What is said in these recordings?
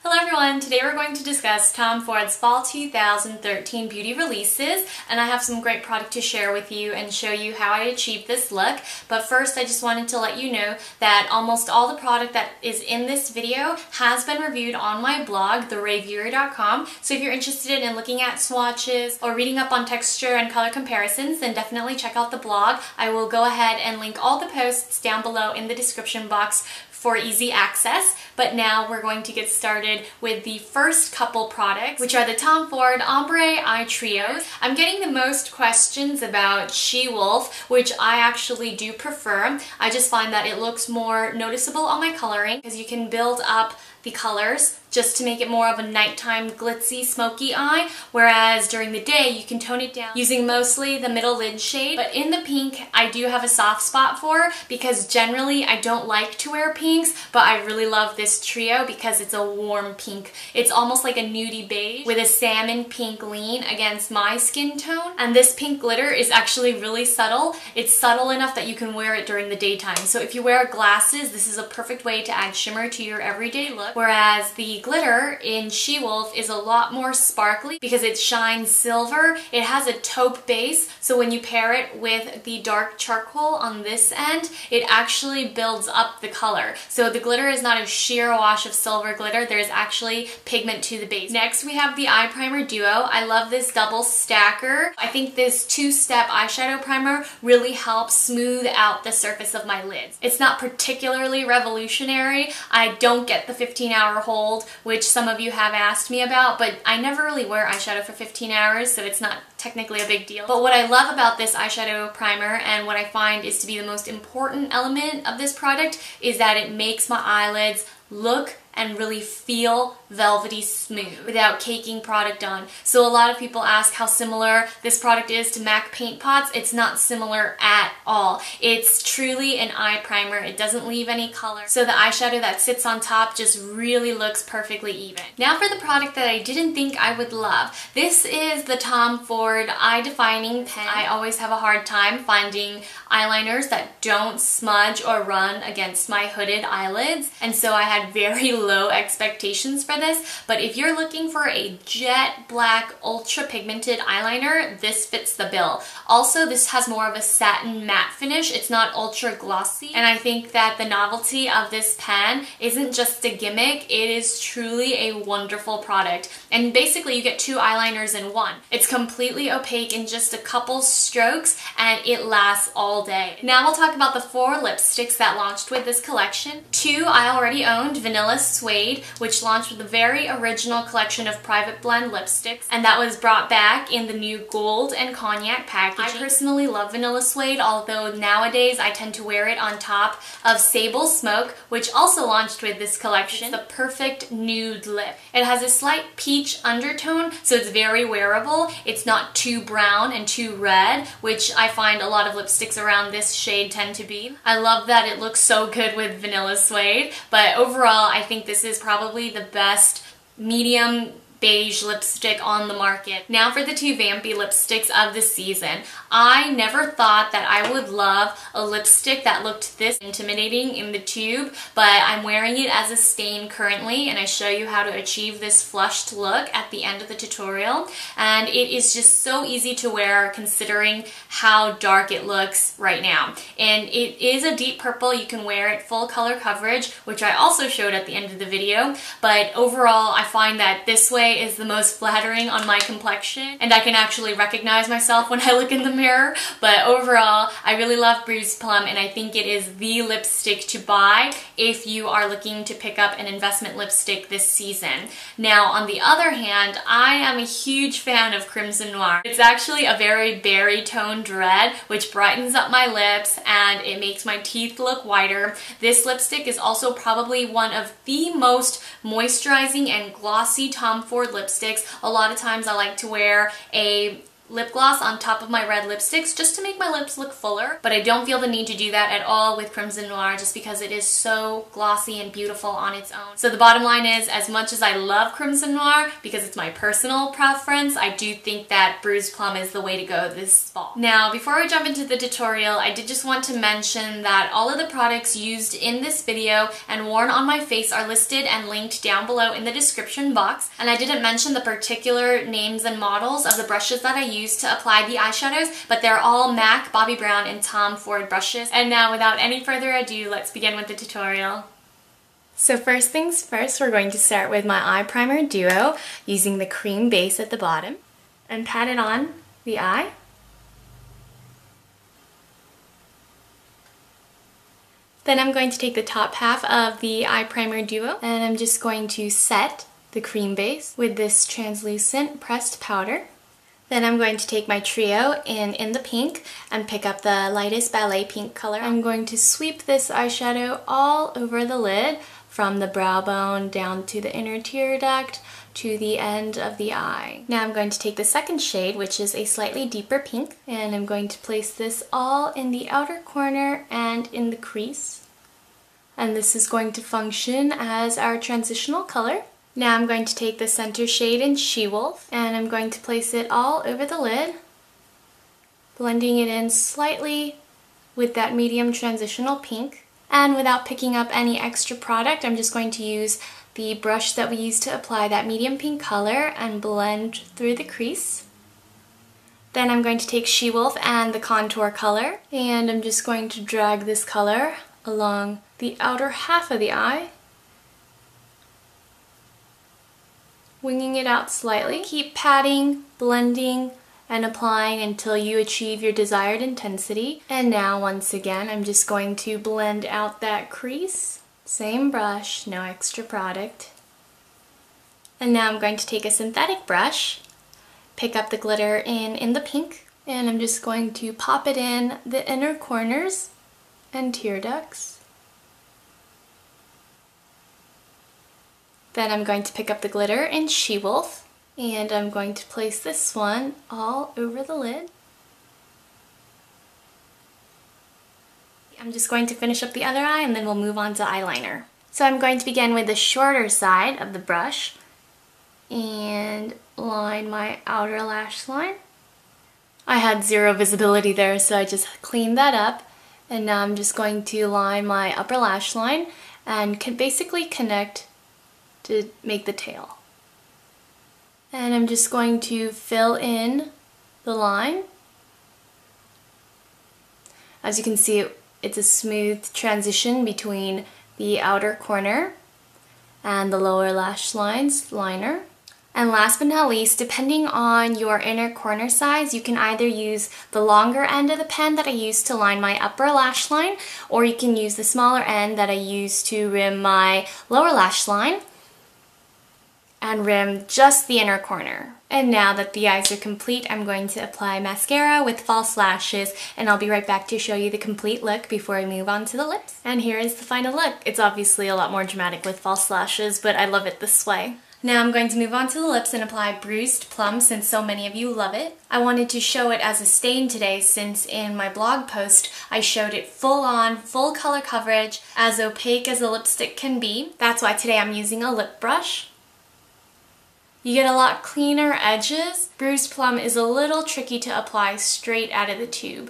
Hello everyone, today we're going to discuss Tom Ford's Fall 2013 beauty releases, and I have some great product to share with you and show you how I achieved this look. But first I just wanted to let you know that almost all the product that is in this video has been reviewed on my blog, thereviewer.com, so if you're interested in looking at swatches or reading up on texture and color comparisons, then definitely check out the blog. I will go ahead and link all the posts down below in the description box for easy access. But now we're going to get started with the first couple products, which are the Tom Ford Ombre Eye Trio. I'm getting the most questions about She-Wolf, which I actually do prefer. I just find that it looks more noticeable on my coloring because you can build up the colors just to make it more of a nighttime glitzy smoky eye, whereas during the day you can tone it down using mostly the middle lid shade. But in the pink I do have a soft spot for, because generally I don't like to wear pinks, but I really love this trio because it's a warm pink. It's almost like a nudie beige with a salmon pink lean against my skin tone, and this pink glitter is actually really subtle. It's subtle enough that you can wear it during the daytime. So if you wear glasses, this is a perfect way to add shimmer to your everyday look, whereas the glitter in She-Wolf is a lot more sparkly because it shines silver. It has a taupe base, so when you pair it with the dark charcoal on this end, it actually builds up the color. So the glitter is not a sheer wash of silver glitter, there's actually pigment to the base. Next we have the eye primer duo. I love this double stacker. I think this two-step eyeshadow primer really helps smooth out the surface of my lids. It's not particularly revolutionary. I don't get the 15-hour hold, which some of you have asked me about, but I never really wear eyeshadow for 15 hours, so it's not technically a big deal. But what I love about this eyeshadow primer, and what I find is to be the most important element of this product, is that it makes my eyelids look and really feel velvety smooth without caking product on. So a lot of people ask how similar this product is to MAC paint pots. It's not similar at all. It's truly an eye primer. It doesn't leave any color. So the eyeshadow that sits on top just really looks perfectly even. Now for the product that I didn't think I would love. This is the Tom Ford Eye Defining Pen. I always have a hard time finding eyeliners that don't smudge or run against my hooded eyelids, and so I had very low expectations for this, but if you're looking for a jet black ultra pigmented eyeliner, this fits the bill. Also, this has more of a satin matte finish. It's not ultra glossy, and I think that the novelty of this pen isn't just a gimmick, it is truly a wonderful product. And basically you get two eyeliners in one. It's completely opaque in just a couple strokes and it lasts all day. Now we'll talk about the 4 lipsticks that launched with this collection. 2 I already owned, Vanilla Suede, which launched with a very original collection of private blend lipsticks, and that was brought back in the new gold and cognac packaging. I personally love Vanilla Suede, although nowadays I tend to wear it on top of Sable Smoke, which also launched with this collection. It's the perfect nude lip. It has a slight peach undertone, so it's very wearable. It's not too brown and too red, which I find a lot of lipsticks around this shade tend to be. I love that it looks so good with Vanilla Suede, but overall I think this is probably the best medium beige lipstick on the market. Now for the 2 vampy lipsticks of the season. I never thought that I would love a lipstick that looked this intimidating in the tube, but I'm wearing it as a stain currently, and I show you how to achieve this flushed look at the end of the tutorial. And it is just so easy to wear considering how dark it looks right now. And it is a deep purple. You can wear it full color coverage, which I also showed at the end of the video, but overall I find that this way is the most flattering on my complexion, and I can actually recognize myself when I look in the mirror. But overall, I really love Bruised Plum, and I think it is the lipstick to buy if you are looking to pick up an investment lipstick this season. Now, on the other hand, I am a huge fan of Crimson Noir. It's actually a very berry toned red, which brightens up my lips and it makes my teeth look whiter. This lipstick is also probably one of the most moisturizing and glossy Tom Ford lipsticks. A lot of times I like to wear a lip gloss on top of my red lipsticks just to make my lips look fuller, but I don't feel the need to do that at all with Crimson Noir just because it is so glossy and beautiful on its own. So the bottom line is, as much as I love Crimson Noir, because it's my personal preference, I do think that Bruised Plum is the way to go this fall. Now, before I jump into the tutorial, I did just want to mention that all of the products used in this video and worn on my face are listed and linked down below in the description box. And I didn't mention the particular names and models of the brushes that I used to apply the eyeshadows, but they're all MAC, Bobbi Brown, and Tom Ford brushes. And now, without any further ado, let's begin with the tutorial. So first things first, we're going to start with my eye primer duo using the cream base at the bottom and pat it on the eye. Then I'm going to take the top half of the eye primer duo and I'm just going to set the cream base with this translucent pressed powder. Then I'm going to take my trio in the pink and pick up the lightest ballet pink color. I'm going to sweep this eyeshadow all over the lid from the brow bone down to the inner tear duct to the end of the eye. Now I'm going to take the second shade, which is a slightly deeper pink, and I'm going to place this all in the outer corner and in the crease. And this is going to function as our transitional color. Now I'm going to take the center shade in She-Wolf, and I'm going to place it all over the lid, blending it in slightly with that medium transitional pink. And without picking up any extra product, I'm just going to use the brush that we used to apply that medium pink color and blend through the crease. Then I'm going to take She-Wolf and the contour color, and I'm just going to drag this color along the outer half of the eye, winging it out slightly. Keep patting, blending, and applying until you achieve your desired intensity. And now, once again, I'm just going to blend out that crease. Same brush, no extra product. And now I'm going to take a synthetic brush, pick up the glitter in the pink, and I'm just going to pop it in the inner corners and tear ducts. Then I'm going to pick up the glitter in She-Wolf, and I'm going to place this one all over the lid. I'm just going to finish up the other eye and then we'll move on to eyeliner. So I'm going to begin with the shorter side of the brush and line my outer lash line. I had zero visibility there, so I just cleaned that up, and now I'm just going to line my upper lash line and can basically connect to make the tail. And I'm just going to fill in the line. As you can see, it's a smooth transition between the outer corner and the lower lash line's liner. And last but not least, depending on your inner corner size, you can either use the longer end of the pen that I used to line my upper lash line, or you can use the smaller end that I used to rim my lower lash line and rim just the inner corner. And now that the eyes are complete, I'm going to apply mascara with false lashes, and I'll be right back to show you the complete look before I move on to the lips. And here is the final look. It's obviously a lot more dramatic with false lashes, but I love it this way. Now I'm going to move on to the lips and apply Bruised Plum since so many of you love it. I wanted to show it as a stain today since in my blog post I showed it full on, full color coverage, as opaque as a lipstick can be. That's why today I'm using a lip brush. You get a lot cleaner edges. Bruised Plum is a little tricky to apply straight out of the tube.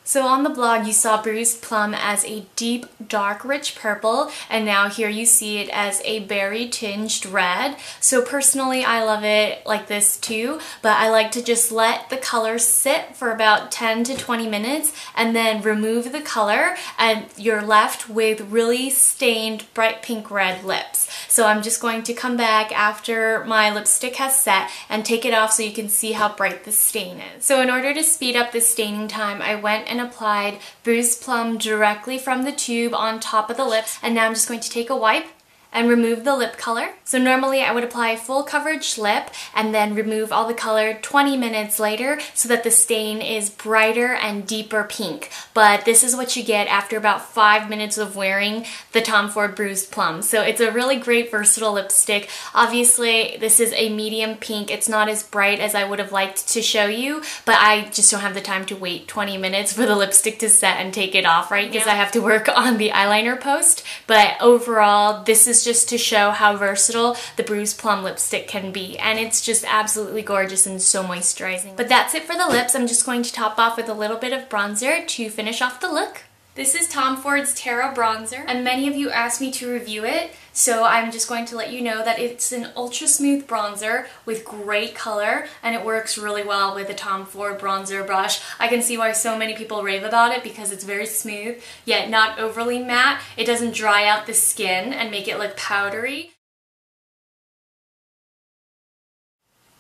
So on the blog you saw Bruised Plum as a deep, dark, rich purple, and now here you see it as a berry tinged red. So personally I love it like this too, but I like to just let the color sit for about 10 to 20 minutes and then remove the color, and you're left with really stained bright pink red lips. So I'm just going to come back after my lipstick has set and take it off so you can see how bright the stain is. So in order to speed up the staining time, I went and applied Bruised Plum directly from the tube on top of the lips, and now I'm just going to take a wipe and remove the lip color. So normally I would apply full coverage lip and then remove all the color 20 minutes later so that the stain is brighter and deeper pink. But this is what you get after about 5 minutes of wearing the Tom Ford Bruised Plum. So it's a really great versatile lipstick. Obviously this is a medium pink. It's not as bright as I would have liked to show you, but I just don't have the time to wait 20 minutes for the lipstick to set and take it off, right? Because I have to work on the eyeliner post. But overall, this is just to show how versatile the Bruised Plum lipstick can be, and it's just absolutely gorgeous and so moisturizing. But that's it for the lips. I'm just going to top off with a little bit of bronzer to finish off the look. This is Tom Ford's Terra Bronzer, and many of you asked me to review it, so I'm just going to let you know that it's an ultra smooth bronzer with great color, and it works really well with a Tom Ford bronzer brush. I can see why so many people rave about it because it's very smooth, yet not overly matte. It doesn't dry out the skin and make it look powdery.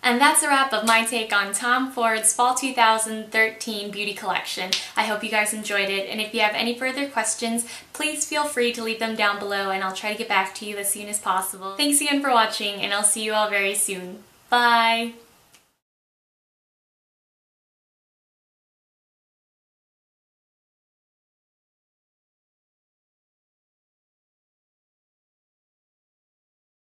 And that's a wrap of my take on Tom Ford's Fall 2013 beauty collection. I hope you guys enjoyed it, and if you have any further questions, please feel free to leave them down below and I'll try to get back to you as soon as possible. Thanks again for watching, and I'll see you all very soon. Bye!